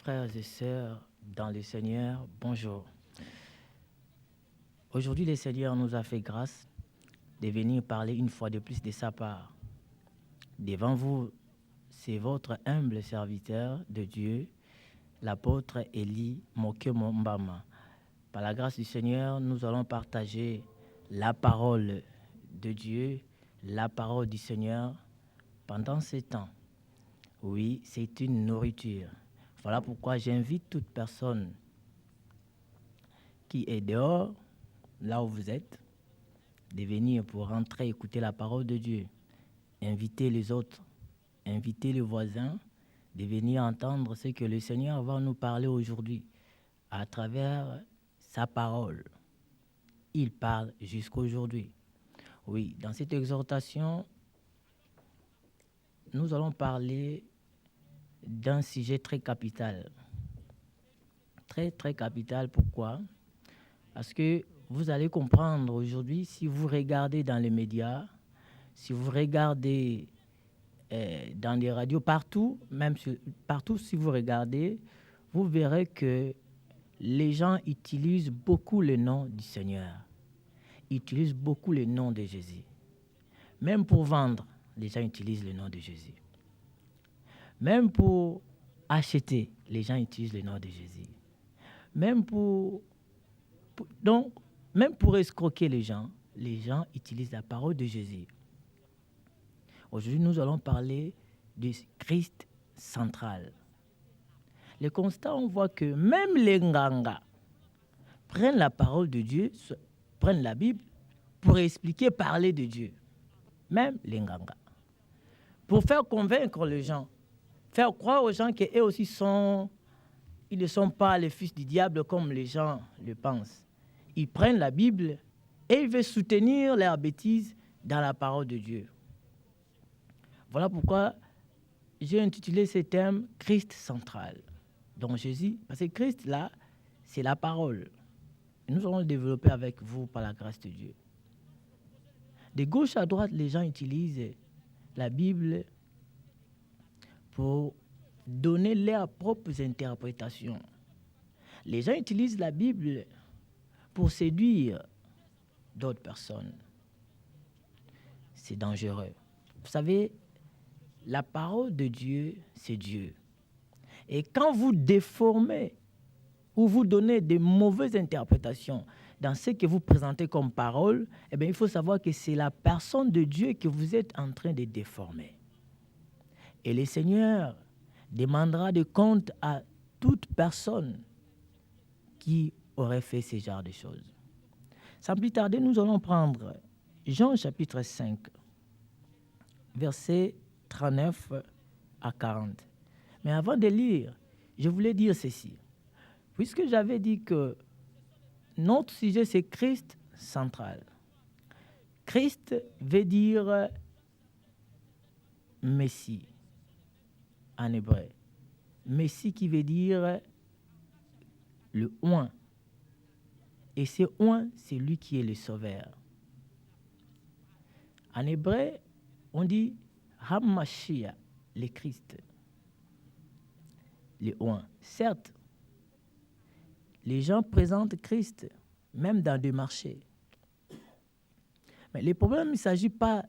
frères et sœurs dans le Seigneur, bonjour. Aujourd'hui, le Seigneur nous a fait grâce de venir parler une fois de plus de sa part. Devant vous, c'est votre humble serviteur de Dieu, l'apôtre Élie Moke-Mombama. Par la grâce du Seigneur, nous allons partager la parole de Dieu, la parole du Seigneur pendant ces temps. Oui, c'est une nourriture. Voilà pourquoi j'invite toute personne qui est dehors, là où vous êtes, de venir pour rentrer écouter la parole de Dieu. Invitez les autres, invitez les voisins de venir entendre ce que le Seigneur va nous parler aujourd'hui à travers sa parole. Il parle jusqu'aujourd'hui. Oui, dans cette exhortation, nous allons parler d'un sujet très capital. Très, très capital. Pourquoi? Parce que vous allez comprendre aujourd'hui, si vous regardez dans les médias, si vous regardez dans les radios, partout, partout si vous regardez, vous verrez que les gens utilisent beaucoup le nom du Seigneur. Ils utilisent beaucoup le nom de Jésus. Même pour vendre, les gens utilisent le nom de Jésus. Même pour acheter, les gens utilisent le nom de Jésus. Même même pour escroquer les gens utilisent la parole de Jésus. Aujourd'hui, nous allons parler du Christ central. Le constat, on voit que même les Nganga prennent la parole de Dieu, prennent la Bible pour expliquer, parler de Dieu. Même les Nganga. Pour faire convaincre les gens, faire croire aux gens qu'eux aussi ils ne sont pas les fils du diable comme les gens le pensent. Ils prennent la Bible et ils veulent soutenir leurs bêtises dans la parole de Dieu. Voilà pourquoi j'ai intitulé ce thème « Christ central ». Donc Jésus, parce que Christ, là, c'est la parole. Et nous allons le développer avec vous par la grâce de Dieu. De gauche à droite, les gens utilisent la Bible pour donner leurs propres interprétations. Les gens utilisent la Bible pour séduire d'autres personnes. C'est dangereux. Vous savez, la parole de Dieu, c'est Dieu. Et quand vous déformez ou vous donnez de mauvaises interprétations dans ce que vous présentez comme parole, eh bien, il faut savoir que c'est la personne de Dieu que vous êtes en train de déformer. Et le Seigneur demandera de compte à toute personne qui aurait fait ce genre de choses. Sans plus tarder, nous allons prendre Jean chapitre 5, versets 39 à 40. Mais avant de lire, je voulais dire ceci. Puisque j'avais dit que notre sujet, c'est Christ central. Christ veut dire Messie en hébreu. Messie qui veut dire le oint. Et ce oint, c'est lui qui est le sauveur. En hébreu, on dit Hamashia, le Christ. Le oint. Certes, les gens présentent Christ, même dans des marchés. Mais le problème, il ne s'agit pas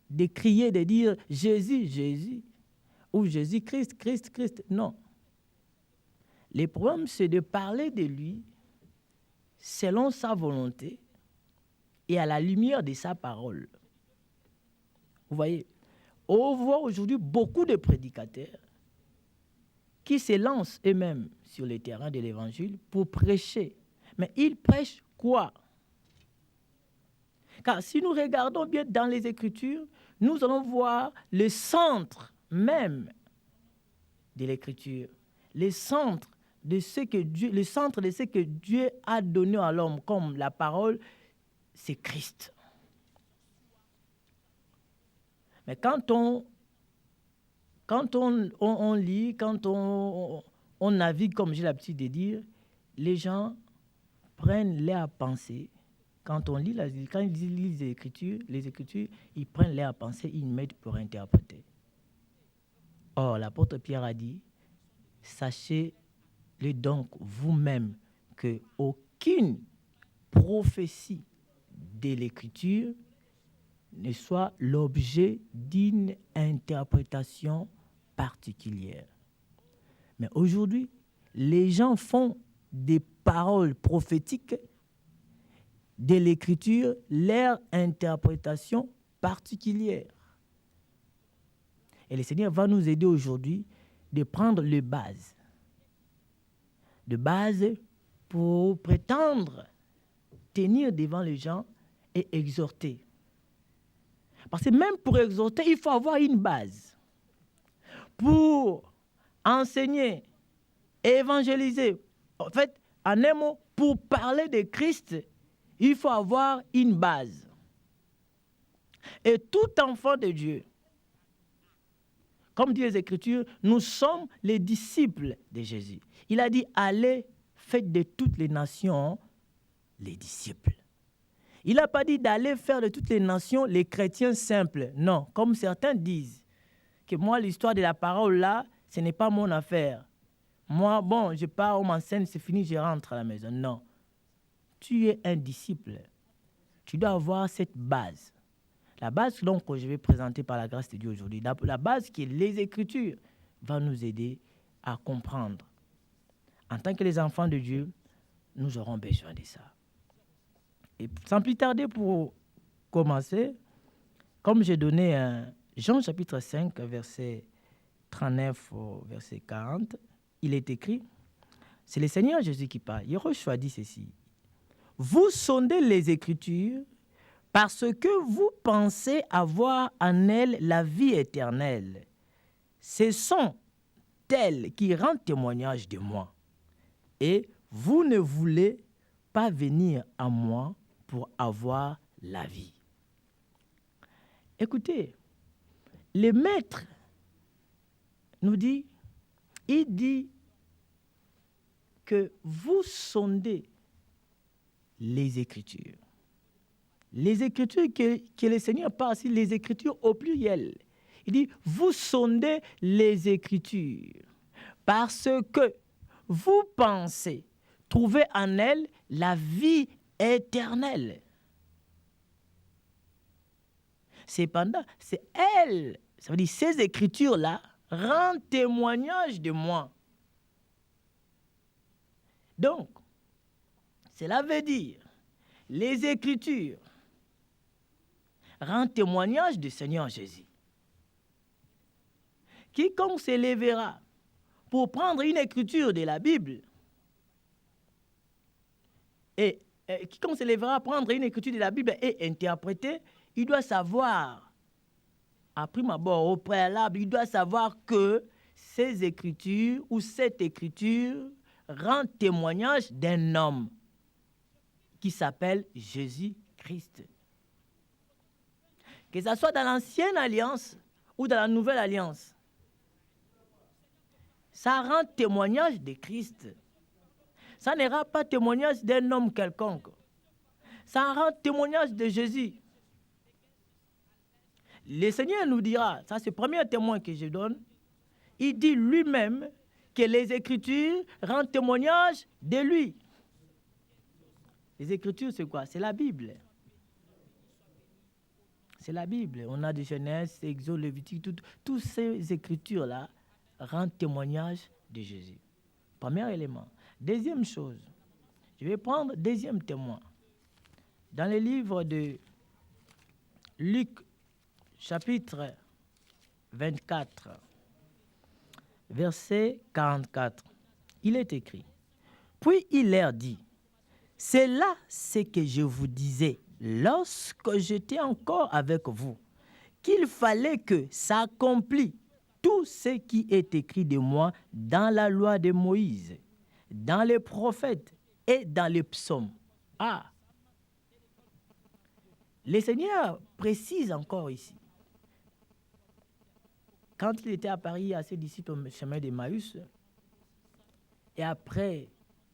de crier, de dire Jésus, Jésus, ou Jésus-Christ, Christ, Christ. Non. Le problème, c'est de parler de lui selon sa volonté et à la lumière de sa parole. Vous voyez, on voit aujourd'hui beaucoup de prédicateurs qui se lancent eux-mêmes sur le terrain de l'évangile pour prêcher. Mais ils prêchent quoi? Car si nous regardons bien dans les Écritures, nous allons voir le centre même de l'Écriture, le centre de ce que Dieu a donné à l'homme comme la parole, c'est Christ. Mais quand on lit, quand on navigue, comme j'ai l'habitude de dire, les gens prennent leur pensée. Quand ils lisent les Écritures, ils prennent leur pensée, ils mettent pour interpréter. Or, l'apôtre Pierre a dit, sachez-le donc vous-même que aucune prophétie de l'Écriture ne soit l'objet d'une interprétation particulière. Mais aujourd'hui, les gens font des paroles prophétiques de l'Écriture leur interprétation particulière. Et le Seigneur va nous aider aujourd'hui de prendre les bases. De base pour prétendre tenir devant les gens et exhorter. Parce que même pour exhorter, il faut avoir une base. Pour enseigner, évangéliser, en fait, en un mot, pour parler de Christ, il faut avoir une base. Et tout enfant de Dieu, comme dit les Écritures, nous sommes les disciples de Jésus. Il a dit, allez, faites de toutes les nations les disciples. Il n'a pas dit d'aller faire de toutes les nations les chrétiens simples. Non, comme certains disent, que moi, l'histoire de la parole là, ce n'est pas mon affaire. Moi, bon, je pars, on m'enseigne, c'est fini, je rentre à la maison. Non. Tu es un disciple. Tu dois avoir cette base. La base donc, que je vais présenter par la grâce de Dieu aujourd'hui, la base qui est les Écritures, va nous aider à comprendre. En tant que les enfants de Dieu, nous aurons besoin de ça. Et sans plus tarder, pour commencer, comme j'ai donné Jean chapitre 5, verset 39 au verset 40, il est écrit, c'est le Seigneur Jésus qui parle. Yahushua dit ceci, vous sondez les Écritures parce que vous pensez avoir en elles la vie éternelle. Ce sont elles qui rendent témoignage de moi. Et vous ne voulez pas venir à moi pour avoir la vie. Écoutez, le maître nous dit, il dit que vous sondez les Écritures. Les Écritures que le Seigneur parle, c'est les Écritures au pluriel. Il dit, vous sondez les Écritures parce que vous pensez trouver en elles la vie éternelle. Cependant, c'est elles, ça veut dire ces Écritures-là, rendent témoignage de moi. Donc, cela veut dire, les Écritures rendent témoignage du Seigneur Jésus. Quiconque se lèvera pour prendre une écriture de la Bible, et quiconque se lèvera pour prendre une écriture de la Bible et interpréter, il doit savoir, à prime abord, au préalable, il doit savoir que ces écritures ou cette écriture rend témoignage d'un homme qui s'appelle Jésus-Christ. Que ce soit dans l'ancienne alliance ou dans la nouvelle alliance, ça rend témoignage de Christ. Ça ne rend pas témoignage d'un homme quelconque. Ça rend témoignage de Jésus. Le Seigneur nous dira, ça c'est le premier témoin que je donne, il dit lui-même que les Écritures rendent témoignage de lui. Les Écritures, c'est quoi? C'est la Bible. C'est la Bible. On a de Genèse, Exode, Lévitique, toutes ces Écritures-là rendent témoignage de Jésus. Premier élément. Deuxième chose, je vais prendre deuxième témoin. Dans le livre de Luc, chapitre 24, verset 44, il est écrit, « Puis il leur dit, c'est là ce que je vous disais lorsque j'étais encore avec vous, qu'il fallait que s'accomplisse tout ce qui est écrit de moi dans la loi de Moïse, dans les prophètes et dans les psaumes. » Ah! Le Seigneur précise encore ici. Quand il était à Paris à ses disciples au chemin d'Emmaüs, et après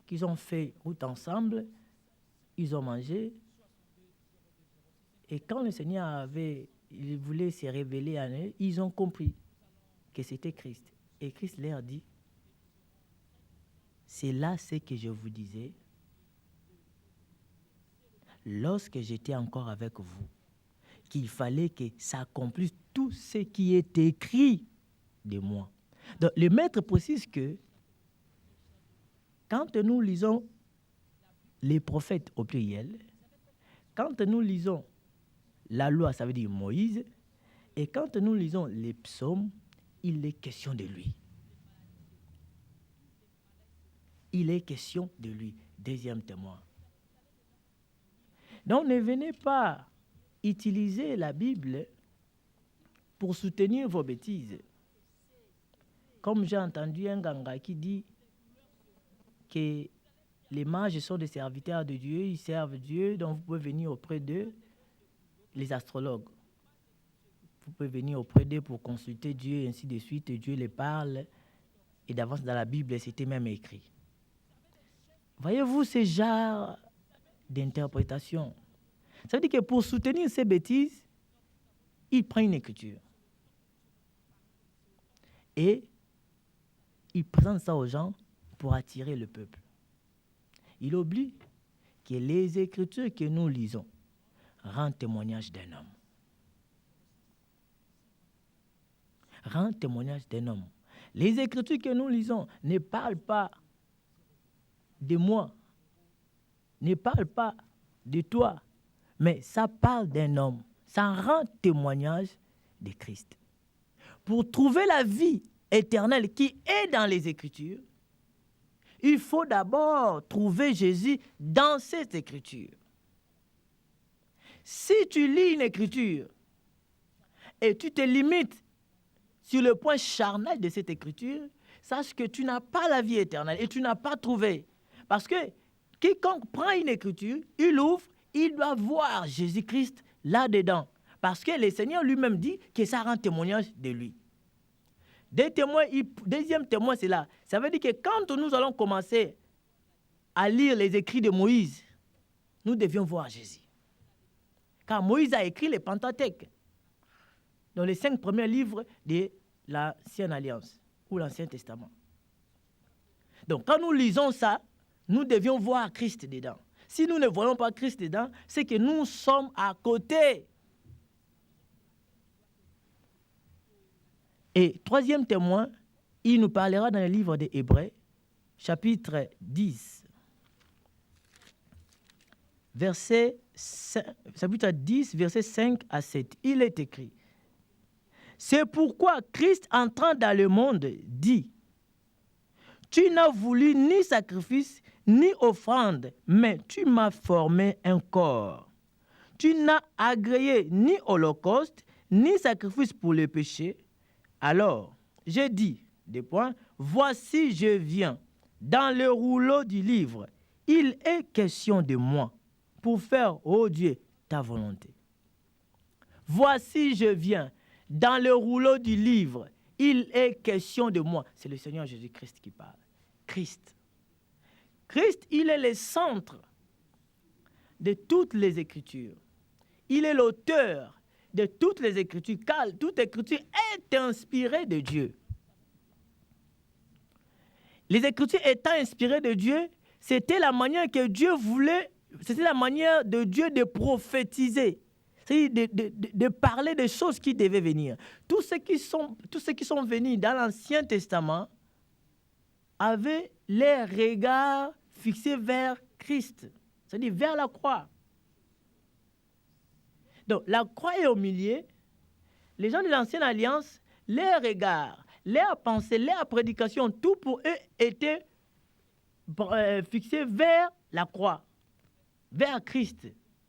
qu'ils ont fait route ensemble, ils ont mangé. Et quand le Seigneur il voulait se révéler à eux, ils ont compris que c'était Christ. Et Christ leur dit, C'est là ce que je vous disais. Lorsque j'étais encore avec vous, qu'il fallait que ça accomplisse tout ce qui est écrit de moi. Donc, le maître précise que quand nous lisons les prophètes au pluriel, quand nous lisons la loi, ça veut dire Moïse, et quand nous lisons les psaumes, il est question de lui. Il est question de lui. Deuxième témoin. Donc, ne venez pas utiliser la Bible pour soutenir vos bêtises. Comme j'ai entendu un ganga qui dit que les mages sont des serviteurs de Dieu, ils servent Dieu, donc vous pouvez venir auprès d'eux, les astrologues. Vous pouvez venir auprès d'eux pour consulter Dieu, et ainsi de suite, et Dieu les parle. Et d'avance dans la Bible, c'était même écrit. Voyez-vous ce genre d'interprétation? Ça veut dire que pour soutenir ces bêtises, il prend une écriture. Et il présente ça aux gens pour attirer le peuple. Il oublie que les écritures que nous lisons rendent témoignage d'un homme. Rendent témoignage d'un homme. Les écritures que nous lisons ne parlent pas de moi, ne parlent pas de toi, mais ça parle d'un homme. Ça rend témoignage de Christ. Pour trouver la vie éternelle qui est dans les Écritures, il faut d'abord trouver Jésus dans cette Écriture. Si tu lis une Écriture et tu te limites sur le point charnel de cette Écriture, sache que tu n'as pas la vie éternelle et tu n'as pas trouvé. Parce que quiconque prend une Écriture, il ouvre, il doit voir Jésus-Christ là-dedans. Parce que le Seigneur lui-même dit que ça rend témoignage de lui. Deuxième témoin, c'est là. Ça veut dire que quand nous allons commencer à lire les écrits de Moïse, nous devions voir Jésus. Car Moïse a écrit les Pentateuque, dans les 5 premiers livres de l'Ancienne Alliance ou l'Ancien Testament. Donc, quand nous lisons ça, nous devions voir Christ dedans. Si nous ne voyons pas Christ dedans, c'est que nous sommes à côté. Et troisième témoin, il nous parlera dans le livre des Hébreux, chapitre 10, chapitre 10, versets 5 à 7. Il est écrit: c'est pourquoi Christ, entrant dans le monde, dit: tu n'as voulu ni sacrifice, ni offrande, mais tu m'as formé un corps. Tu n'as agréé ni holocauste, ni sacrifice pour le péché. Alors, j'ai dit, voici je viens. Dans le rouleau du livre, il est question de moi, pour faire, ô Dieu, ta volonté. Voici je viens. Dans le rouleau du livre, il est question de moi. C'est le Seigneur Jésus-Christ qui parle. Christ. Christ, il est le centre de toutes les Écritures. Il est l'auteur de toutes les Écritures, car toute Écriture est inspirée de Dieu. Les Écritures étant inspirées de Dieu, c'était la manière que Dieu voulait, c'était la manière de Dieu de prophétiser, c'est-à-dire de parler des choses qui devaient venir. Tous ceux qui sont venus dans l'Ancien Testament avaient les regards fixés vers Christ, c'est-à-dire vers la croix. Donc, la croix est au milieu. Les gens de l'Ancienne Alliance, leurs regards, leurs pensées, leurs prédications, tout pour eux était fixé vers la croix, vers Christ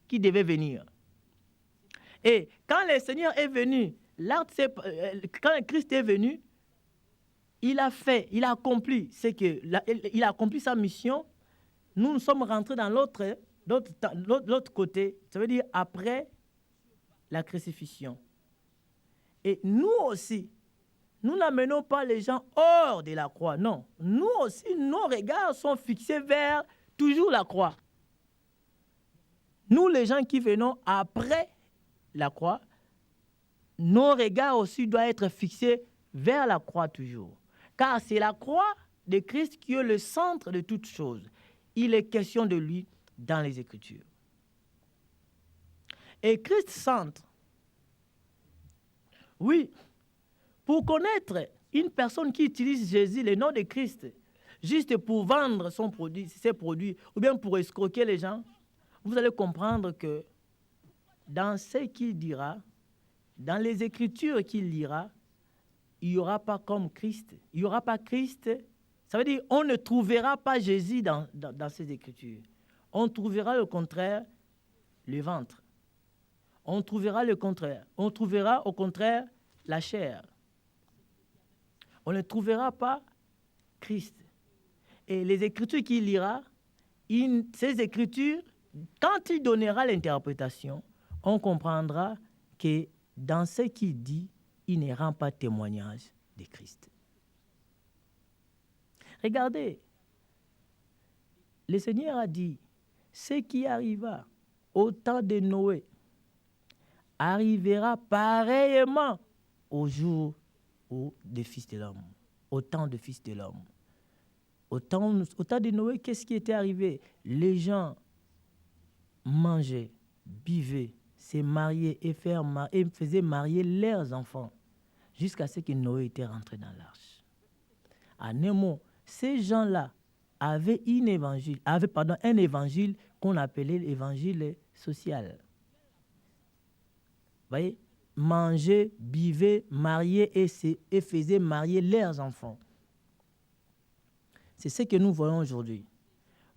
qui devait venir. Et quand le Seigneur est venu, quand Christ est venu, il a accompli sa mission. Nous sommes rentrés dans l'autre côté, ça veut dire après la crucifixion. Et nous aussi, nous n'amenons pas les gens hors de la croix. Non, nous aussi, nos regards sont fixés vers toujours la croix. Nous, les gens qui venons après la croix, nos regards aussi doivent être fixés vers la croix toujours. Car c'est la croix de Christ qui est le centre de toutes choses. Il est question de lui dans les Écritures. Et Christ centre. Oui, pour connaître une personne qui utilise Jésus, le nom de Christ, juste pour vendre son produit, ses produits, ou bien pour escroquer les gens, vous allez comprendre que dans ce qu'il dira, dans les Écritures qu'il lira, il n'y aura pas comme Christ. Il n'y aura pas Christ. Ça veut dire qu'on ne trouvera pas Jésus dans ces Écritures. On trouvera le contraire, le ventre. On trouvera le contraire. On trouvera au contraire la chair. On ne trouvera pas Christ. Et les Écritures qu'il lira, ces Écritures, quand il donnera l'interprétation, on comprendra que dans ce qu'il dit, il ne rend pas témoignage de Christ. Regardez, le Seigneur a dit, ce qui arriva au temps de Noé arrivera pareillement au jour des fils de l'homme, au temps des fils de l'homme. Au temps de Noé, qu'est-ce qui était arrivé? Les gens mangeaient, buvaient, se mariaient et faisaient marier leurs enfants jusqu'à ce que Noé était rentré dans l'arche. En un mot, ces gens-là avaient un évangile qu'on appelait l'évangile social. Vous voyez, manger, buvaient, marier et faisaient marier leurs enfants. C'est ce que nous voyons aujourd'hui.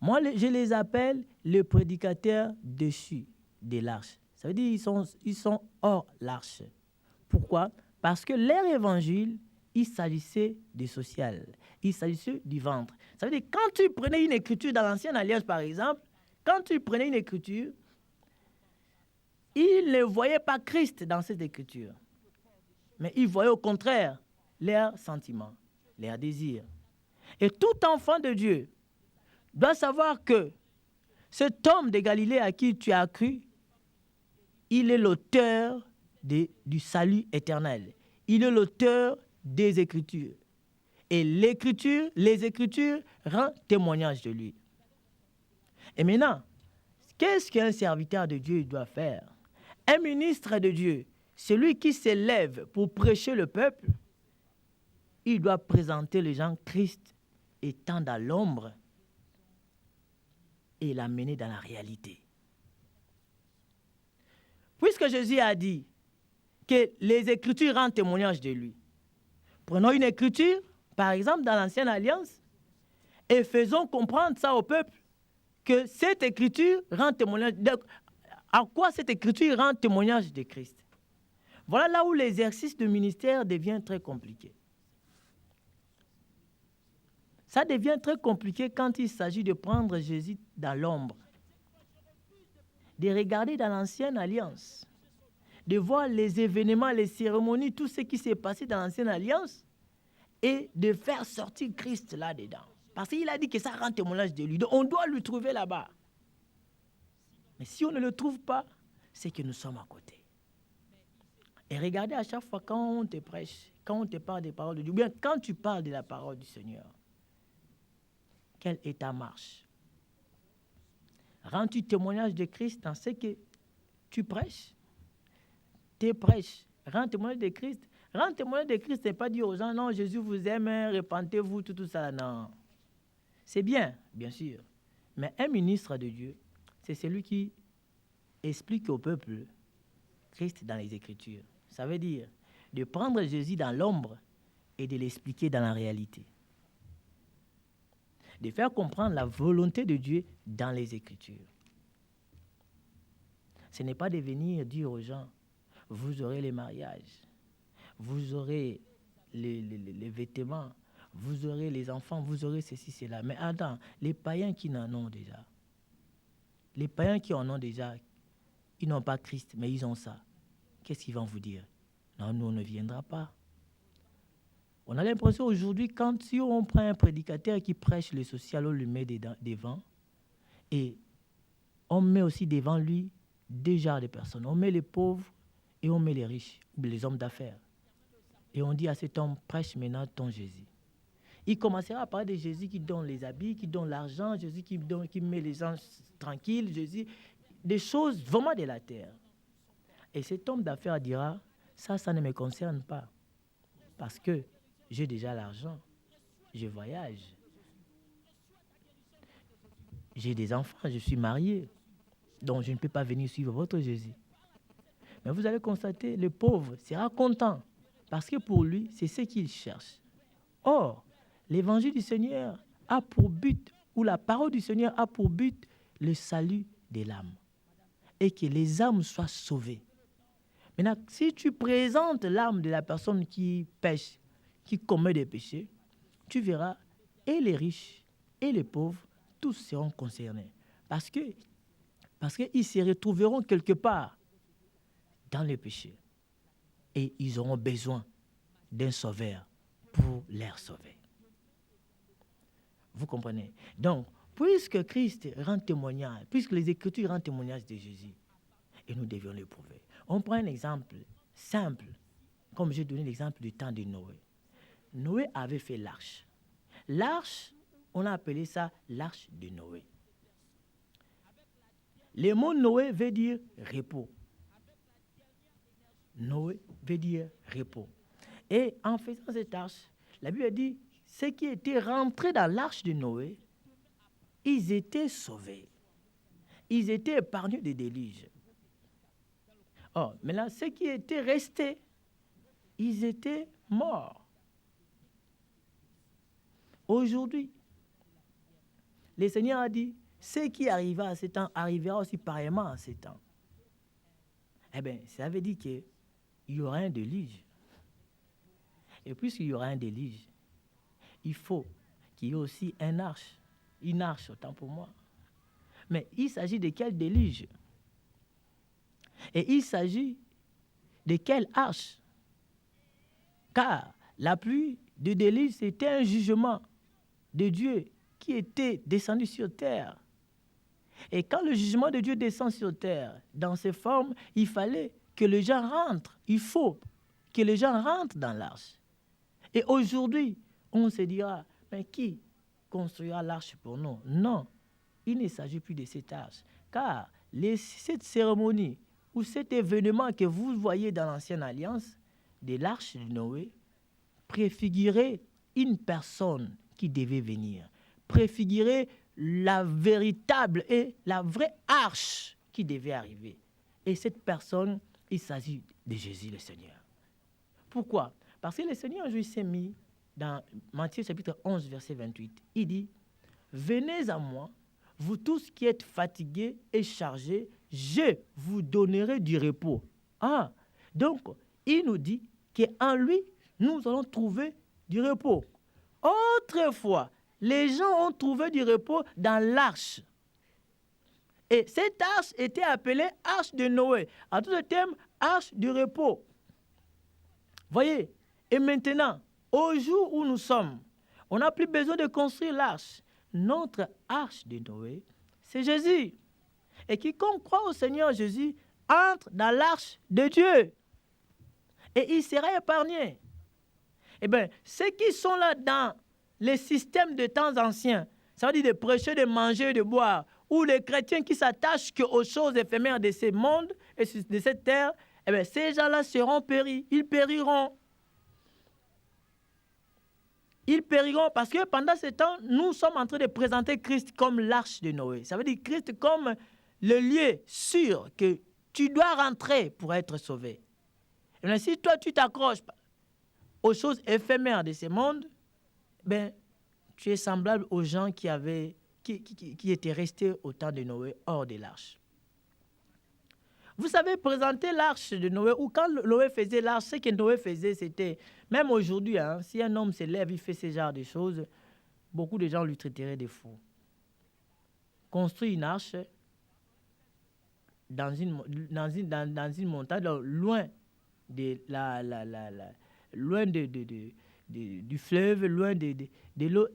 Moi, je les appelle les prédicateurs déchus de l'arche. Ça veut dire qu'ils sont hors l'arche. Pourquoi? Parce que leur évangile, il s'agissait du social. Il s'agissait du ventre. Ça veut dire quand tu prenais une écriture dans l'Ancienne Alliance, par exemple, quand tu prenais une écriture, ils ne voyaient pas Christ dans cette écriture. Mais ils voyaient au contraire leurs sentiments, leurs désirs. Et tout enfant de Dieu doit savoir que cet homme de Galilée à qui tu as cru, il est l'auteur du salut éternel. Il est l'auteur des Écritures. Et les Écritures rendent témoignage de lui. Et maintenant, qu'est-ce qu'un serviteur de Dieu doit faire? Un ministre de Dieu, celui qui s'élève pour prêcher le peuple, il doit présenter les gens Christ étant dans l'ombre et l'amener dans la réalité. Puisque Jésus a dit que les Écritures rendent témoignage de lui, prenons une écriture, par exemple dans l'Ancienne Alliance, et faisons comprendre ça au peuple, que cette écriture rend témoignage. À quoi cette écriture rend témoignage de Christ? Voilà là où l'exercice du ministère devient très compliqué. Ça devient très compliqué quand il s'agit de prendre Jésus dans l'ombre, de regarder dans l'Ancienne Alliance, de voir les événements, les cérémonies, tout ce qui s'est passé dans l'Ancienne Alliance et de faire sortir Christ là-dedans. Parce qu'il a dit que ça rend témoignage de lui. Donc on doit le trouver là-bas. Mais si on ne le trouve pas, c'est que nous sommes à côté. Et regardez à chaque fois quand on te prêche, quand on te parle des paroles de Dieu, ou bien quand tu parles de la parole du Seigneur, quelle est ta marche? Rends-tu témoignage de Christ dans ce que tu prêches? Tes prêches, rends témoignage de Christ. Rends témoignage de Christ, ce n'est pas dire aux gens, non, Jésus vous aime, repentez-vous, tout ça. Non. C'est bien, bien sûr. Mais un ministre de Dieu, c'est celui qui explique au peuple Christ dans les Écritures. Ça veut dire de prendre Jésus dans l'ombre et de l'expliquer dans la réalité. De faire comprendre la volonté de Dieu dans les Écritures. Ce n'est pas de venir dire aux gens, vous aurez les mariages, vous aurez les vêtements, vous aurez les enfants, vous aurez ceci, cela. Mais attends, les païens qui en ont déjà, les païens qui en ont déjà, ils n'ont pas Christ, mais ils ont ça. Qu'est-ce qu'ils vont vous dire? Non, nous, on ne viendra pas. On a l'impression aujourd'hui, si on prend un prédicateur qui prêche le social, on le met devant, et on met aussi devant lui deux genres de personnes. On met les pauvres et on met les riches, ou les hommes d'affaires. Et on dit à cet homme, prêche maintenant ton Jésus. Il commencera à parler de Jésus qui donne les habits, qui donne l'argent, Jésus qui met les gens tranquilles, Jésus, des choses vraiment de la terre. Et cet homme d'affaires dira, ça ne me concerne pas. Parce que j'ai déjà l'argent, je voyage, j'ai des enfants, je suis marié, donc je ne peux pas venir suivre votre Jésus. Mais vous allez constater, le pauvre sera content, parce que pour lui, c'est ce qu'il cherche. Or, l'évangile du Seigneur a pour but, ou la parole du Seigneur a pour but, le salut de l'âme. Et que les âmes soient sauvées. Maintenant, si tu présentes l'âme de la personne qui pêche, qui commet des péchés, tu verras, et les riches, et les pauvres, tous seront concernés. Parce qu'ils se retrouveront quelque part dans le péché. Et ils auront besoin d'un sauveur pour les sauver. Vous comprenez? Donc, puisque Christ rend témoignage, puisque les Écritures rendent témoignage de Jésus, et nous devions le prouver. On prend un exemple simple, comme j'ai donné l'exemple du temps de Noé. Noé avait fait l'arche. L'arche, on a appelé ça l'arche de Noé. Le mot Noé veut dire repos. Noé veut dire repos. Et en faisant cette arche, la Bible dit, ceux qui étaient rentrés dans l'arche de Noé, ils étaient sauvés. Ils étaient épargnés des déluges. Or, maintenant, ceux qui étaient restés, ils étaient morts. Aujourd'hui, le Seigneur a dit, ce qui arriva à ce temps arrivera aussi pareillement à ce temps. Eh bien, ça veut dire qu'il y aura un déluge. Et puisqu'il y aura un déluge, il faut qu'il y ait aussi une arche, autant pour moi. Mais il s'agit de quel déluge? Et il s'agit de quelle arche? Car la pluie de déluge, c'était un jugement de Dieu qui était descendu sur terre. Et quand le jugement de Dieu descend sur terre, dans ces formes, il fallait que les gens rentrent. Il faut que les gens rentrent dans l'arche. Et aujourd'hui, on se dira, mais qui construira l'arche pour nous? Non, il ne s'agit plus de cette arche. Car cette cérémonie ou cet événement que vous voyez dans l'Ancienne Alliance, de l'arche de Noé, préfigurait une personne qui devait venir, préfigurait la véritable et la vraie arche qui devait arriver. Et cette personne, il s'agit de Jésus le Seigneur. Pourquoi? Parce que le Seigneur Jésus s'est mis dans Matthieu chapitre 11, verset 28. Il dit, « Venez à moi, vous tous qui êtes fatigués et chargés, je vous donnerai du repos. » Ah, donc, il nous dit qu'en lui, nous allons trouver du repos. Autrefois, les gens ont trouvé du repos dans l'arche. Et cette arche était appelée arche de Noé. En tout terme, arche du repos. Voyez, et maintenant, au jour où nous sommes, on n'a plus besoin de construire l'arche. Notre arche de Noé, c'est Jésus. Et quiconque croit au Seigneur Jésus entre dans l'arche de Dieu. Et il sera épargné. Eh bien, ceux qui sont là dans les systèmes de temps anciens, ça veut dire de prêcher, de manger, de boire, ou les chrétiens qui s'attachent aux choses éphémères de ce monde et de cette terre, eh bien, ces gens-là seront péris, ils périront. Ils périront parce que pendant ce temps, nous sommes en train de présenter Christ comme l'arche de Noé. Ça veut dire Christ comme le lieu sûr que tu dois rentrer pour être sauvé. Et si toi, tu t'accroches aux choses éphémères de ce monde, ben, tu es semblable aux gens qui étaient restés au temps de Noé hors de l'arche. Vous savez, présenter l'arche de Noé, ou quand Noé faisait l'arche, ce que Noé faisait, c'était, même aujourd'hui, hein, si un homme se lève, il fait ce genre de choses, beaucoup de gens lui traiteraient de fou. Construire une arche dans une montagne, loin du fleuve, loin de l'eau,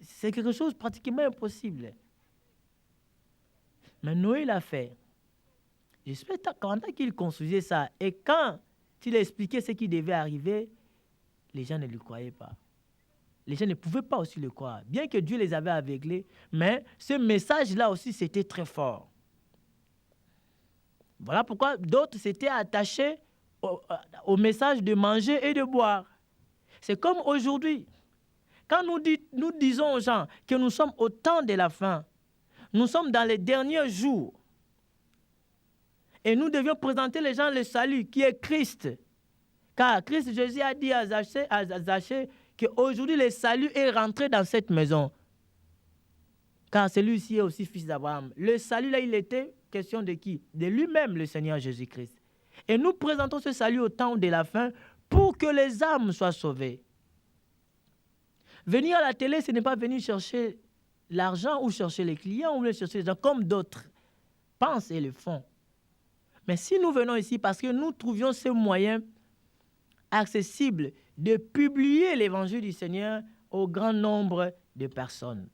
c'est quelque chose de pratiquement impossible. Mais Noé l'a fait. J'espère quand il construisait ça, et quand il expliquait ce qui devait arriver, les gens ne lui croyaient pas. les gens ne pouvaient pas aussi le croire. Bien que Dieu les avait aveuglés, mais ce message-là aussi, c'était très fort. Voilà pourquoi d'autres s'étaient attachés au message de manger et de boire. C'est comme aujourd'hui. Quand nous disons aux gens que nous sommes au temps de la fin, nous sommes dans les derniers jours, et nous devions présenter les gens le salut qui est Christ. Car Christ Jésus a dit à Zachée qu'aujourd'hui le salut est rentré dans cette maison. Car celui-ci est aussi fils d'Abraham. Le salut là, il était question de qui? De lui-même, le Seigneur Jésus-Christ. Et nous présentons ce salut au temps de la fin pour que les âmes soient sauvées. Venir à la télé, ce n'est pas venir chercher l'argent ou chercher les clients ou chercher les gens comme d'autres pensent et le font. Mais si nous venons ici parce que nous trouvions ce moyen accessible de publier l'évangile du Seigneur au grand nombre de personnes.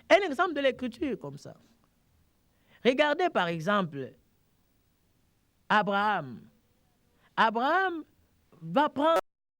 Un exemple de l'écriture comme ça. Regardez par exemple Abraham. Abraham va prendre